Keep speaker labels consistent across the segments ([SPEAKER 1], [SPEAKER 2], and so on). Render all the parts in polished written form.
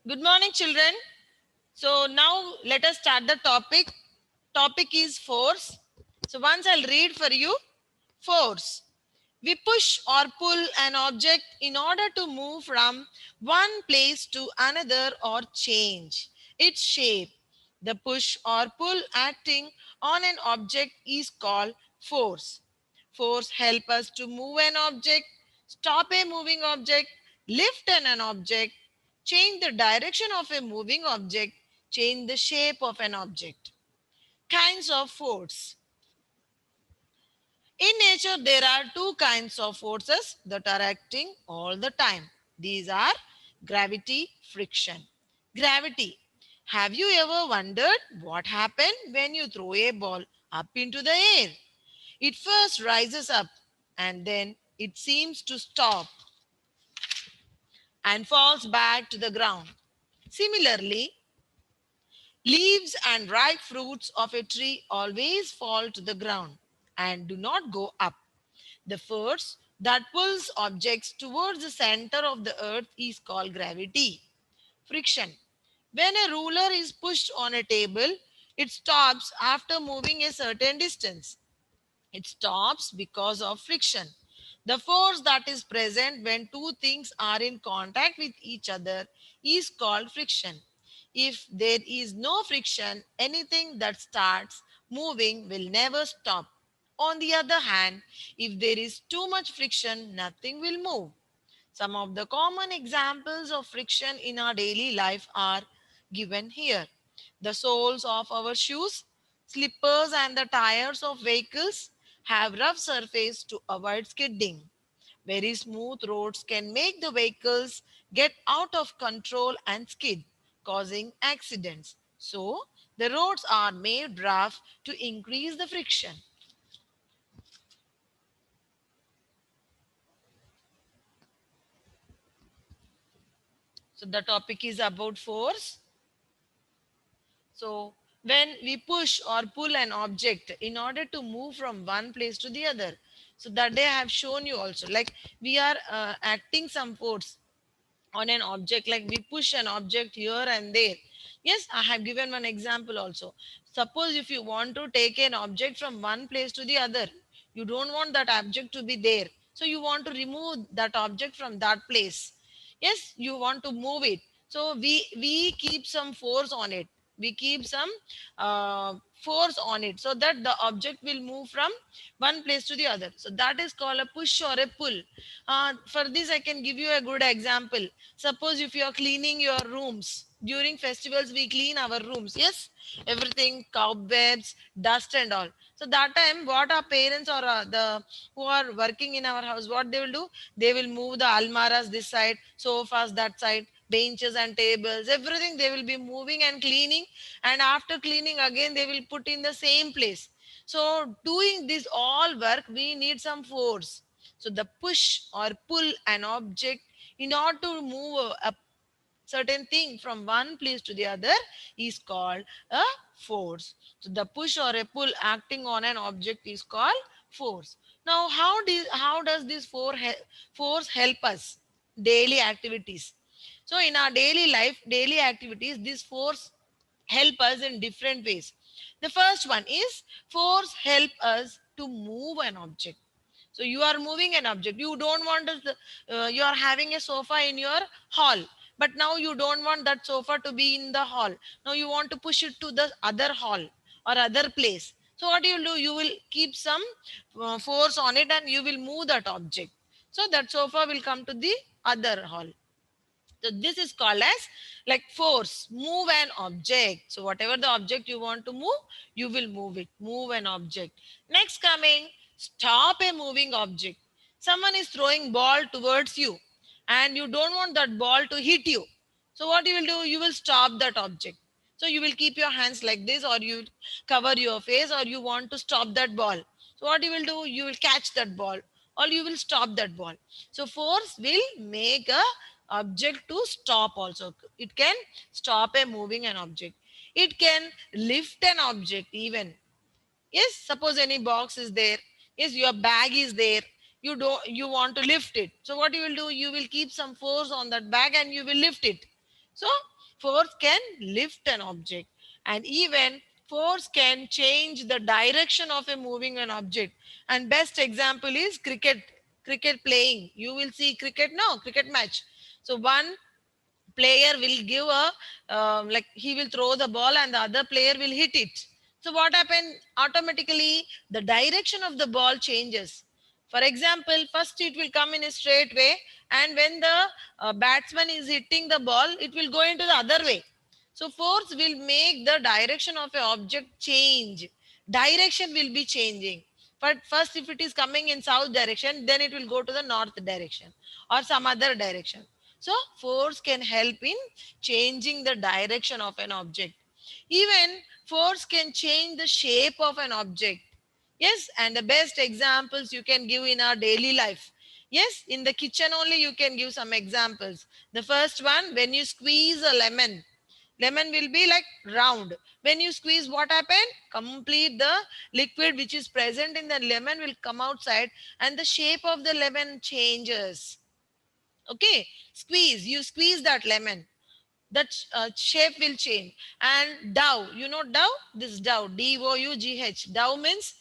[SPEAKER 1] Good morning, children. So now let us start the topic. Topic is force. So once I'll read for you. Force. We push or pull an object in order to move from one place to another or change its shape. The push or pull acting on an object is called force. Force help us to move an object, stop a moving object, lift an object, change the direction of a moving object, change the shape of an object. Kinds of force. In nature, there are two kinds of forces that are acting all the time. These are gravity, friction. Gravity. Have you ever wondered what happened when you throw a ball up into the air? It first rises up and then it seems to stop and falls back to the ground. Similarly, leaves and ripe fruits of a tree always fall to the ground and do not go up. The force that pulls objects towards the center of the earth is called gravity. Friction. When a ruler is pushed on a table, it stops after moving a certain distance. It stops because of friction. The force that is present when two things are in contact with each other is called friction. If there is no friction, anything that starts moving will never stop. On the other hand, if there is too much friction, nothing will move. Some of the common examples of friction in our daily life are given here. The soles of our shoes, slippers, and the tires of vehicles have rough surface to avoid skidding. Very smooth roads can make the vehicles get out of control and skid, causing accidents. So, the roads are made rough to increase the friction. So, the topic is about force. So, when we push or pull an object in order to move from one place to the other, so that day I have shown you also, like we are acting some force on an object, like we push an object here and there. Yes, I have given one example also. Suppose if you want to take an object from one place to the other, you don't want that object to be there, so you want to remove that object from that place. Yes, you want to move it, so we keep some force on it. We keep some force on it so that the object will move from one place to the other. So that is called a push or a pull. For this I can give you a good example. Suppose if you are cleaning your rooms during festivals, we clean our rooms. Yes, everything, cobwebs, dust, and all. So that time, what our parents or the who are working in our house, what they will do? They will move the almaras this side, sofas that side, benches and tables, everything they will be moving and cleaning. And after cleaning again, they will put in the same place. So doing this all work, we need some force. So the push or pull an object in order to move a certain thing from one place to the other is called a force. So the push or a pull acting on an object is called force. Now, how does this force help us daily activities? So in our daily life, daily activities, this force help us in different ways. The first one is force help us to move an object. So you are moving an object. You don't want you are having a sofa in your hall, but now you don't want that sofa to be in the hall. Now you want to push it to the other hall or other place. So what you will do? You will keep some force on it and you will move that object. So that sofa will come to the other hall. So this is called as like force, move an object. So whatever the object you want to move, you will move it, move an object. Next coming, stop a moving object. Someone is throwing ball towards you and you don't want that ball to hit you. So what you will do, you will stop that object. So you will keep your hands like this or you cover your face or you want to stop that ball. So what you will do, you will catch that ball or you will stop that ball. So force will make a object to stop also. It can stop a moving an object. It can lift an object even. Yes, suppose any box is there. Yes, your bag is there. You want to lift it. So what you will do? You will keep some force on that bag and you will lift it. So Force can lift an object, and even force can change the direction of a moving an object. And best example is cricket playing. You will see cricket, no, cricket match. So one player will give a like he will throw the ball and the other player will hit it. So what happened? Automatically the direction of the ball changes. For example, first it will come in a straight way, and when the batsman is hitting the ball, it will go into the other way. So force will make the direction of a object change. Direction will be changing. But first, if it is coming in south direction, then it will go to the north direction or some other direction. So force can help in changing the direction of an object. Even force can change the shape of an object. Yes, and the best examples you can give in our daily life. Yes, in the kitchen only you can give some examples. The first one, when you squeeze a lemon, lemon will be like round. When you squeeze, what happened? Complete the liquid which is present in the lemon will come outside, and the shape of the lemon changes. Okay, squeeze, you squeeze that lemon, that shape will change. And dough, you know dough, this dough, dough, dough means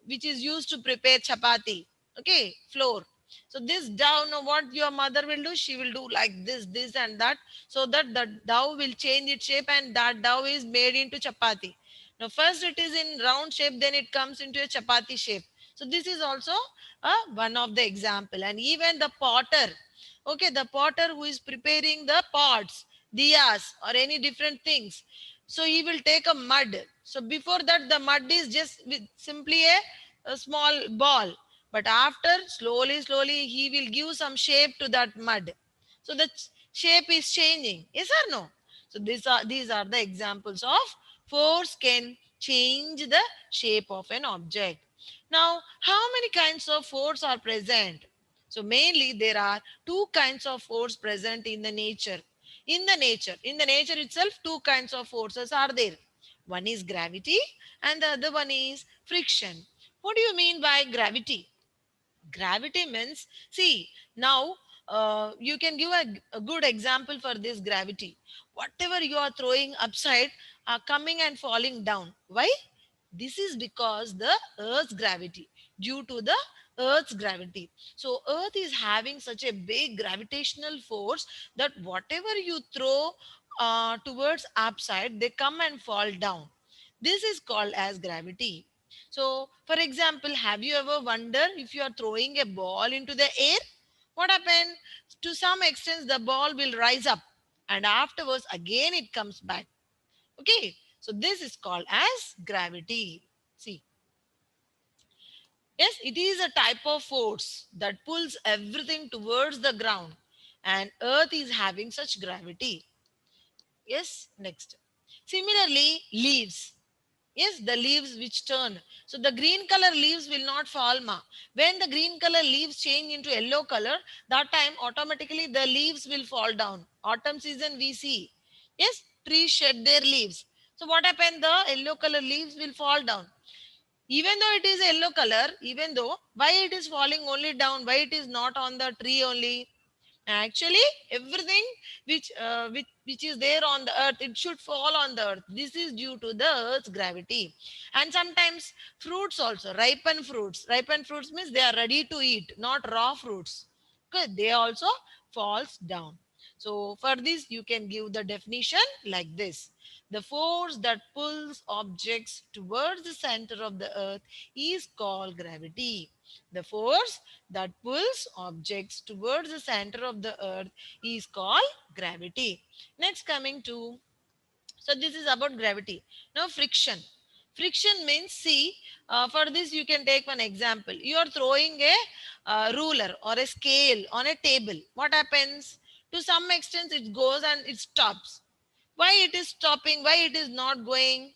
[SPEAKER 1] which is used to prepare chapati. Okay, flour. So this dough, now what your mother will do, she will do like this and that, so that the dough will change its shape, and that dough is made into chapati. Now first it is in round shape, then it comes into a chapati shape. So this is also one of the example. And even the potter, okay, the potter who is preparing the pots, diyas, or any different things, so he will take a mud. So before that the mud is just with simply a small ball, but after slowly he will give some shape to that mud, so the shape is changing. Yes or no? So these are the examples of force can change the shape of an object. Now, how many kinds of force are present? So mainly there are two kinds of force present in the nature. In the nature itself, two kinds of forces are there. One is gravity and the other one is friction. What do you mean by gravity? Gravity means, see, now you can give a good example for this gravity. Whatever you are throwing upside are coming and falling down. Why? This is because the earth's gravity, due to the earth's gravity. So earth is having such a big gravitational force that whatever you throw towards upside, they come and fall down. This is called as gravity. So, for example, have you ever wondered if you are throwing a ball into the air? What happened? To some extent, the ball will rise up, and afterwards, again, it comes back. Okay, so this is called as gravity. See, yes, it is a type of force that pulls everything towards the ground, and Earth is having such gravity. Yes, next. Similarly, leaves. Yes, the leaves which turn. So the green color leaves will not fall, ma. When the green color leaves change into yellow color, that time automatically the leaves will fall down. Autumn season we see. Yes, trees shed their leaves. So what happened? The yellow color leaves will fall down. Even though it is a yellow color, even though, why it is falling only down? Why it is not on the tree only? Actually, everything which is there on the earth, it should fall on the earth. This is due to the earth's gravity. And sometimes fruits also, ripen fruits means they are ready to eat, not raw fruits. Okay, they also falls down. So for this you can give the definition like this: the force that pulls objects towards the center of the earth is called gravity. The force that pulls objects towards the center of the earth is called gravity. Next, coming to, so this is about gravity. Now, friction. Friction means, see, for this you can take one example. You are throwing a ruler or a scale on a table. What happens? To some extent, it goes and it stops. Why it is stopping? Why it is not going?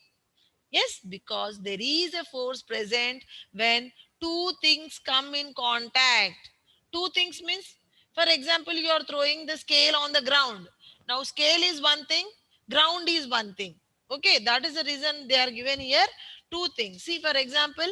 [SPEAKER 1] Yes, because there is a force present when two things come in contact. Two things means, for example, you are throwing the scale on the ground. Now, scale is one thing, ground is one thing. Okay, that is the reason they are given here two things. See, for example,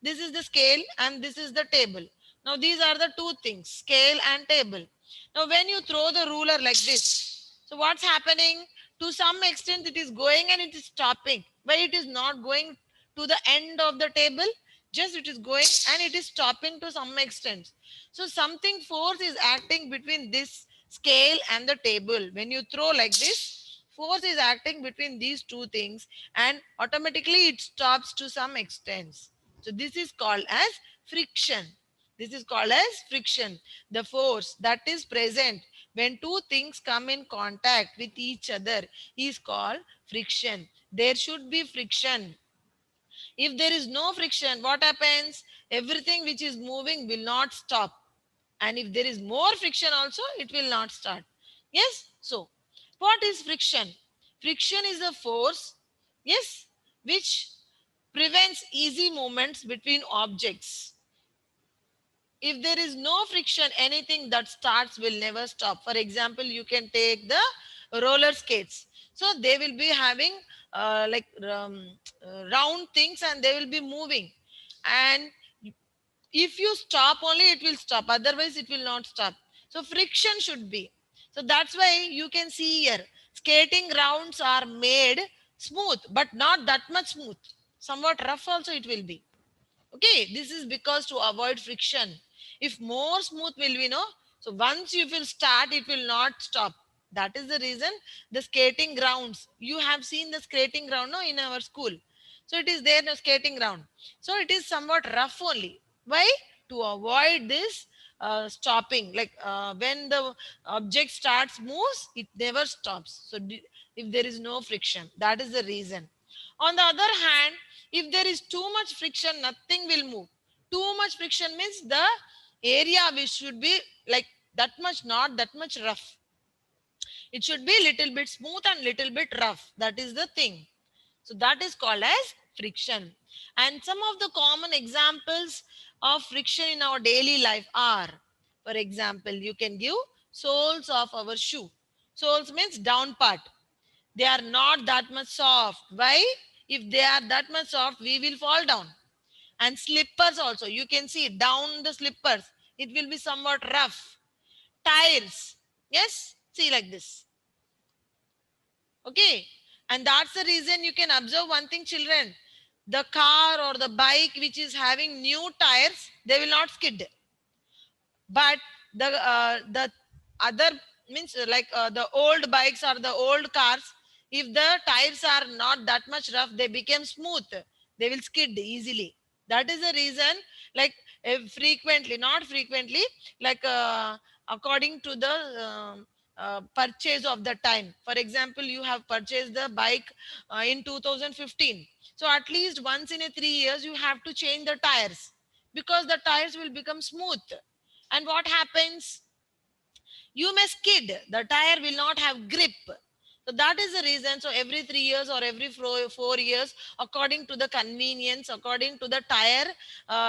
[SPEAKER 1] this is the scale and this is the table. Now, these are the two things, scale and table. Now, when you throw the ruler like this, So what's happening? To some extent, it is going and it is stopping. But it is not going to the end of the table. Just it is going and it is stopping to some extent. So something force is acting between this scale and the table. When you throw like this, force is acting between these two things and automatically it stops to some extent. So this is called as friction. This is called as friction. The force that is present when two things come in contact with each other is called friction. There should be friction. If there is no friction, what happens? Everything which is moving will not stop. And if there is more friction also, it will not start. Yes? So, what is friction? Friction is a force, yes, which prevents easy movements between objects. If there is no friction, anything that starts will never stop. For example, you can take the roller skates. So they will be having round things and they will be moving. And if you stop only, it will stop. Otherwise, it will not stop. So friction should be. So that's why you can see here, skating rounds are made smooth, but not that much smooth. Somewhat rough also it will be. Okay, this is because to avoid friction. If more smooth will be no, so once you will start, it will not stop. That is the reason the skating grounds. You have seen the skating ground no in our school. So it is there the skating ground. So it is somewhat rough only. Why? To avoid this stopping. Like when the object starts moves, it never stops. So if there is no friction, that is the reason. On the other hand, if there is too much friction, nothing will move. Too much friction means the area which should be like that much, not that much rough. It should be little bit smooth and little bit rough. That is the thing. So that is called as friction. And some of the common examples of friction in our daily life are, for example, you can give soles of our shoe. Soles means down part. They are not that much soft. Why? If they are that much soft, we will fall down. And slippers also, you can see down the slippers, it will be somewhat rough. Tires, yes, see like this. Okay, and that's the reason you can observe one thing, children. The car or the bike which is having new tires, they will not skid. But the other means the old bikes or the old cars, if the tires are not that much rough, they become smooth, they will skid easily. That is the reason, like frequently, not frequently, like according to the purchase of the time. For example, you have purchased the bike in 2015, so at least once in a 3 years you have to change the tires, because the tires will become smooth. And what happens? You may skid. The tire will not have grip. So that is the reason. So every 3 years or every 4 years, according to the convenience, according to the tire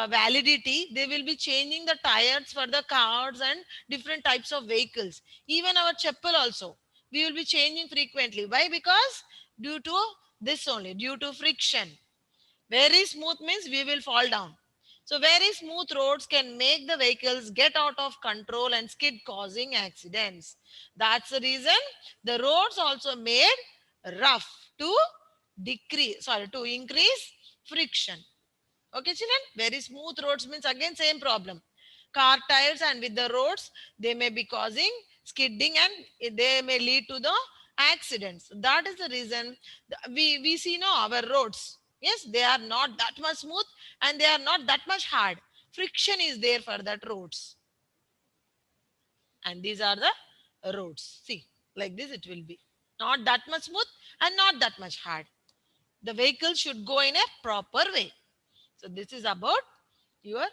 [SPEAKER 1] validity, they will be changing the tires for the cars and different types of vehicles. Even our chappal also, we will be changing frequently. Why? Because due to this only, due to friction. Very smooth means we will fall down. So very smooth roads can make the vehicles get out of control and skid, causing accidents. That's the reason the roads also made rough to to increase friction. Okay, children? Very smooth roads means again same problem. Car tires and with the roads, they may be causing skidding and they may lead to the accidents. That is the reason we see no our roads. Yes, they are not that much smooth and they are not that much hard. Friction is there for that roads. And these are the roads. See, like this it will be. Not that much smooth and not that much hard. The vehicle should go in a proper way. So this is about your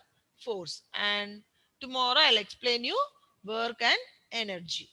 [SPEAKER 1] force. And tomorrow I'll explain you work and energy.